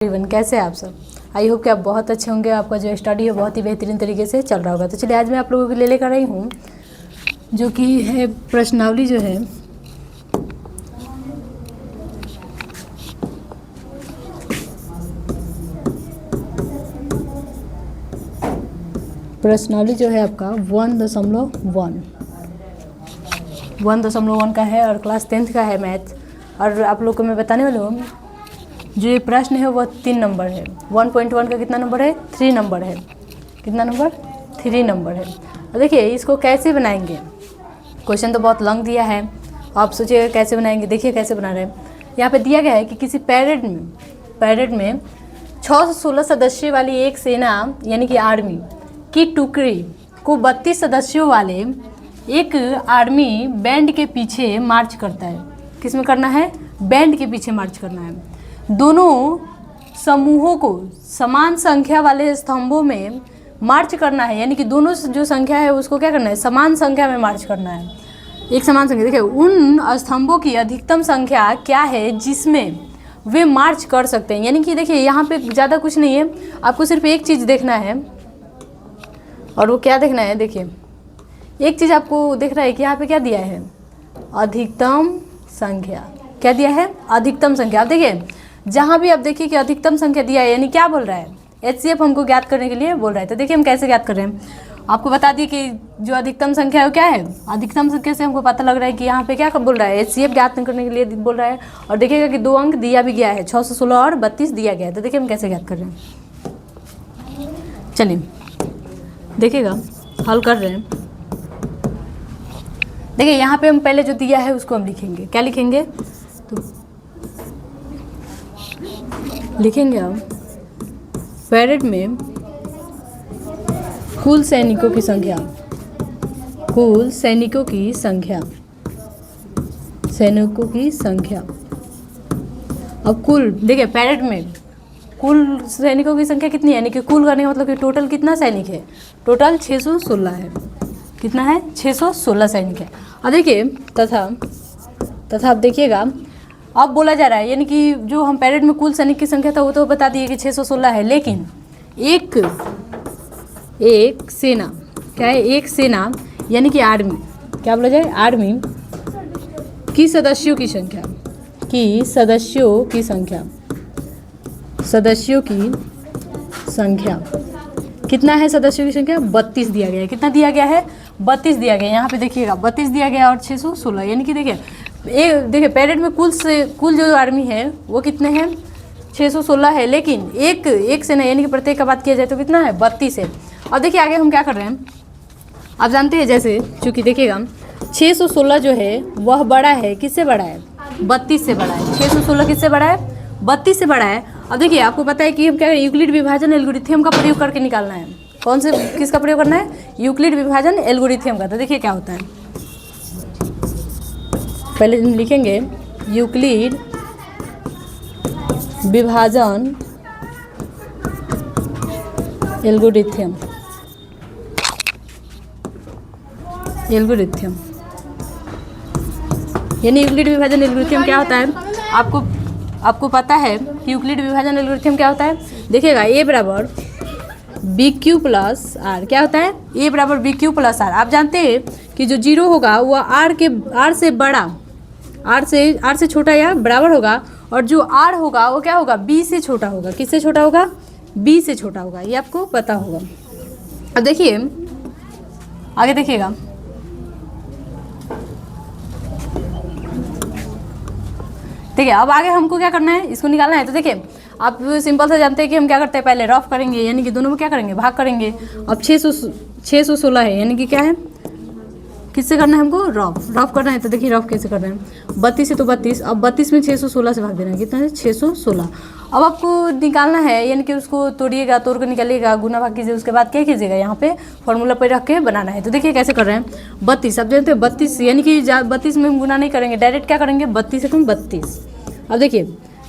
Everyone, कैसे हैं आप सब। आई होप कि आप बहुत अच्छे होंगे। आपका जो स्टडी है बहुत ही बेहतरीन तरीके से चल रहा होगा। तो चलिए आज मैं आप लोगों के लिए लेकर आई हूँ जो कि है प्रश्नावली जो है आपका 1.1 का है और क्लास 10th का है मैथ। और आप लोग को मैं बताने वाली हूँ जो ये प्रश्न है वह 3 नंबर है। 1.1 का कितना नंबर है? 3 नंबर है। कितना नंबर? 3 नंबर है। और देखिए इसको कैसे बनाएंगे। क्वेश्चन तो बहुत लॉन्ग दिया है, आप सोचिएगा कैसे बनाएंगे। देखिए कैसे बना रहे हैं। यहाँ पे दिया गया है कि किसी पैरेड में 6 से 16 सदस्यों वाली एक सेना यानी कि आर्मी की टुकड़ी को 32 सदस्यों वाले एक आर्मी बैंड के पीछे मार्च करता है। किस में करना है? बैंड के पीछे मार्च करना है। दोनों समूहों को समान संख्या वाले स्तंभों में मार्च करना है, यानी कि दोनों जो संख्या है उसको क्या करना है? समान संख्या में मार्च करना है। एक समान संख्या। देखिए उन स्तंभों की अधिकतम संख्या क्या है जिसमें वे मार्च कर सकते हैं। यानी कि देखिए यहाँ पे ज़्यादा कुछ नहीं है, आपको सिर्फ एक चीज़ देखना है। और वो क्या देखना है? देखिए एक चीज़ आपको दिख रहा है कि यहाँ पे क्या दिया है? अधिकतम संख्या। क्या दिया है? अधिकतम संख्या। आप देखिए जहाँ भी आप देखिए कि अधिकतम संख्या दिया है, यानी क्या बोल रहा है? HCF हमको ज्ञात करने के लिए बोल रहा है। तो देखिए हम कैसे ज्ञात कर रहे हैं, आपको बता दिए कि जो अधिकतम संख्या है वो क्या है। अधिकतम संख्या से हमको पता लग रहा है कि यहाँ पे क्या बोल रहा है? HCF ज्ञात करने के लिए बोल रहा है। और देखिएगा कि 2 अंक दिया भी गया है, 6 से 16 और 32 दिया गया है। तो देखिए हम कैसे ज्ञात कर रहे हैं। चलिए देखिएगा हल कर रहे हैं। देखिए यहाँ पे हम पहले जो दिया है उसको हम लिखेंगे। क्या लिखेंगे? तो लिखेंगे हम पैरेड में कुल सैनिकों की संख्या। अब कुल देखिए पैरेड में कुल सैनिकों की संख्या कितनी है, यानी कि कुल करने का मतलब कि टोटल कितना सैनिक है? टोटल 616 है। कितना है? 616 सैनिक है। अब देखिए तथा आप देखिएगा अब बोला जा रहा है, यानी कि जो हम पैरेड में कुल सैनिक की संख्या था वो तो बता दिए कि 616 है, लेकिन एक सेना क्या है? एक सेना यानी कि आर्मी, क्या बोला जाए? आर्मी की सदस्यों की संख्या कितना है? सदस्यों की संख्या 32 दिया गया है। कितना दिया गया है? 32 दिया गया है। यहाँ पे देखिएगा 32 दिया गया और 616, यानी कि देखिए पैरेड में कुल जो आर्मी है वो कितने हैं? 616 है, लेकिन एक सेना यानी कि प्रत्येक का बात किया जाए तो कितना है? 32 है। और देखिए आगे हम क्या कर रहे हैं, आप जानते हैं जैसे चूँकि देखिएगा 616 जो है वह बड़ा है। किससे बड़ा है? 32 से बड़ा है। 616 किससे बड़ा है? 32 से बड़ा है। अब देखिए आपको पता है कि हम क्या यूक्लिड विभाजन एल्गोरिथम का प्रयोग करके निकालना है। कौन से किसका प्रयोग करना है? यूक्लिड विभाजन एल्गोरिथम का। तो देखिए क्या होता है, पहले लिखेंगे यूक्लिड विभाजन एल्गोरिथम। यानी यूक्लिड विभाजन एल्गोरिथम क्या होता है? आपको पता है कि यूक्लिड विभाजन एल्गोरिथम क्या होता है? देखिएगा A बराबर BQ प्लस R। क्या होता है? A बराबर BQ प्लस R। आप जानते हैं कि जो 0 होगा वह R से बड़ा, R से छोटा या बराबर होगा, और जो R होगा वो क्या होगा? B से छोटा होगा। किससे छोटा होगा? B से छोटा होगा। ये आपको पता होगा। अब देखिए आगे देखिएगा, देखिए अब आगे हमको क्या करना है? इसको निकालना है। तो देखिए आप सिंपल से जानते हैं कि हम क्या करते हैं, पहले रफ करेंगे, यानी कि दोनों में क्या करेंगे? भाग करेंगे। अब 616 है, यानी कि क्या है? किससे करना है हमको? रफ करना है। तो देखिए रफ कैसे कर रहे हैं? 32 है तो 32, अब 32 में 616 से भाग देना है। कितना है? 616। अब आपको निकालना है, यानी कि उसको तोड़ कर निकालिएगा, गुना भाग कीजिए, उसके बाद क्या कीजिएगा? यहाँ पे फॉर्मूला पर रख के बनाना है। तो देखिए कैसे कर रहे हैं? 32, अब जानते हैं 32 यानी कि 32 में हम गुना नहीं करेंगे, डायरेक्ट क्या करेंगे? 32 है 32। अब देखिए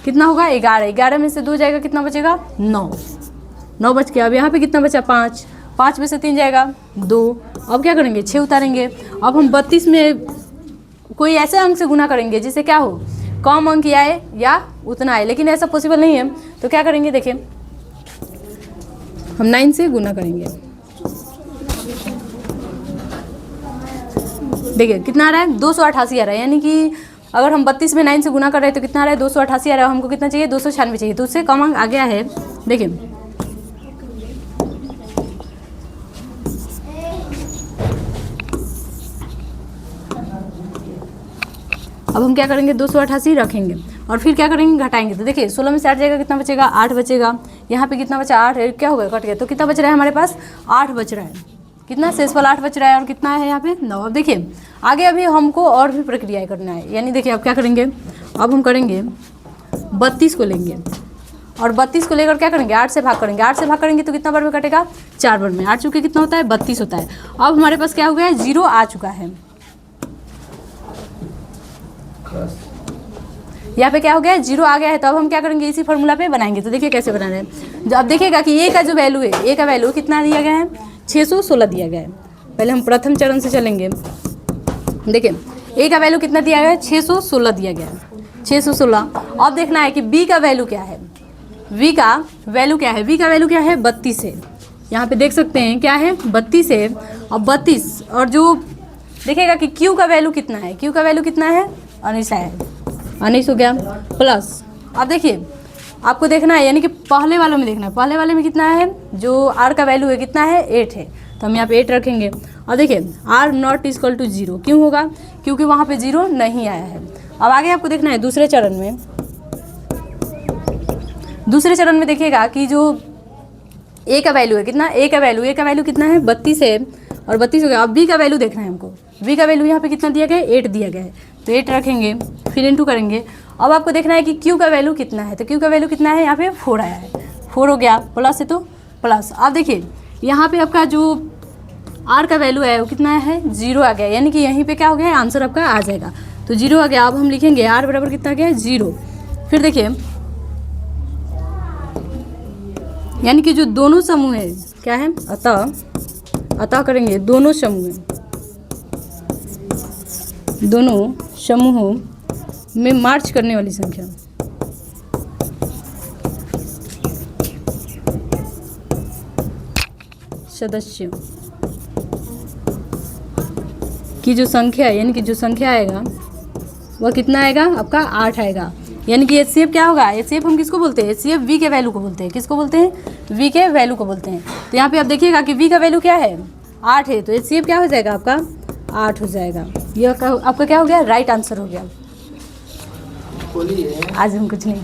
कितना होगा? 11 में से 2 जाएगा, कितना बचेगा? 9 बच गया। अब यहाँ पे कितना बचा? 5 में से 3 जाएगा 2। अब क्या करेंगे? 6 उतारेंगे। अब हम 32 में कोई ऐसे अंक से गुना करेंगे जिससे क्या हो? कम अंक आए या उतना आए, लेकिन ऐसा पॉसिबल नहीं है। तो क्या करेंगे, देखिए हम 9 से गुना करेंगे। देखिए कितना आ रहा है, 288 आ रहा है, यानी कि अगर हम 32 में 9 से गुना कर रहे हैं तो कितना आ रहा है, 288 आ रहा है। हमको कितना चाहिए, 296 चाहिए, तो उससे कम अंक आ गया है। देखिए अब हम क्या करेंगे, 288 रखेंगे और फिर क्या करेंगे, घटाएंगे। तो देखिए 16 में से 8 जाएगा, कितना बचेगा, 8 बचेगा। यहाँ पे कितना बचा, 8 है, क्या हो गया, कट गया। तो कितना बच रहा है हमारे पास, 8 बच रहा है। कितना, शेषफल 8 बच रहा है और कितना है यहाँ पे 9। अब देखिए आगे अभी हमको और भी प्रक्रियाएं करना है, यानी देखिए अब क्या करेंगे, अब हम करेंगे 32 को लेंगे और 32 को लेकर क्या करेंगे, 8 से भाग करेंगे। 8 से भाग करेंगे तो कितना बार में कटेगा, 4 बार में। 8 चुके कितना होता है, 32 होता है। अब हमारे पास क्या हो गया है, 0 आ चुका है। यहाँ पे क्या हो गया है, 0 आ गया है। तो अब हम क्या करेंगे, इसी फॉर्मूला पे बनाएंगे। तो देखिए कैसे बना रहे हैं। अब देखिएगा कि ए का जो वैल्यू है, ए का वैल्यू कितना दिया गया है, 616 दिया गया है। पहले हम प्रथम चरण से चलेंगे। देखिए ए का वैल्यू कितना दिया गया है, 616 दिया गया है, 616। अब देखना है कि बी का वैल्यू क्या है, वी का वैल्यू क्या है, वी का वैल्यू क्या है, 32 है। यहाँ पे देख सकते हैं क्या है, 32 है। और 32 और जो देखिएगा कि क्यू का वैल्यू कितना है, क्यू का वैल्यू कितना है, 19 है, 19 हो गया प्लस। अब देखिए आपको देखना है, यानी कि पहले वालों में देखना है, पहले वाले में कितना है, जो आर का वैल्यू है कितना है, 8 है। तो हम यहाँ पे 8 रखेंगे। और देखिए आर नॉट इक्वल टू 0 क्यों होगा, क्योंकि वहाँ पे 0 नहीं आया है। अब आगे आपको देखना है दूसरे चरण में। दूसरे चरण में देखिएगा कि जो ए का वैल्यू है कितना, ए का वैल्यू कितना है, 32 है और 32 हो गया। अब बी का वैल्यू देखना है हमको, बी का वैल्यू यहाँ पे कितना दिया गया है, 8 दिया गया है। तो 8 रखेंगे, फिर इनटू करेंगे। अब आपको देखना है कि क्यू का वैल्यू कितना है, तो क्यू का वैल्यू कितना है, यहाँ पे 4 आया है, 4 हो गया प्लस है तो प्लस। अब देखिए यहाँ पे आपका जो आर का वैल्यू है वो कितना है, 0 आ गया, यानी कि यहीं पे क्या हो गया, आंसर आपका आ जाएगा। तो 0 आ गया। अब हम लिखेंगे आर बराबर कितना गया, 0। फिर देखिए यानी कि जो दोनों समूह है क्या है, अतः करेंगे दोनों समूहों में मार्च करने वाली संख्या सदस्यों की जो संख्या है, यानी कि जो संख्या आएगा वह कितना आएगा, आपका 8 आएगा। यानी कि एचसीएफ क्या होगा, एचसीएफ हम किसको बोलते हैं, एचसीएफ वी के वैल्यू को बोलते हैं। किसको बोलते हैं, वी के वैल्यू को बोलते हैं। तो यहाँ पे आप देखिएगा कि वी का वैल्यू क्या है, 8 है, तो एचसीएफ क्या हो जाएगा आपका, 8 हो जाएगा। ये आपका क्या हो गया, राइट आंसर हो गया। आज हम कुछ नहीं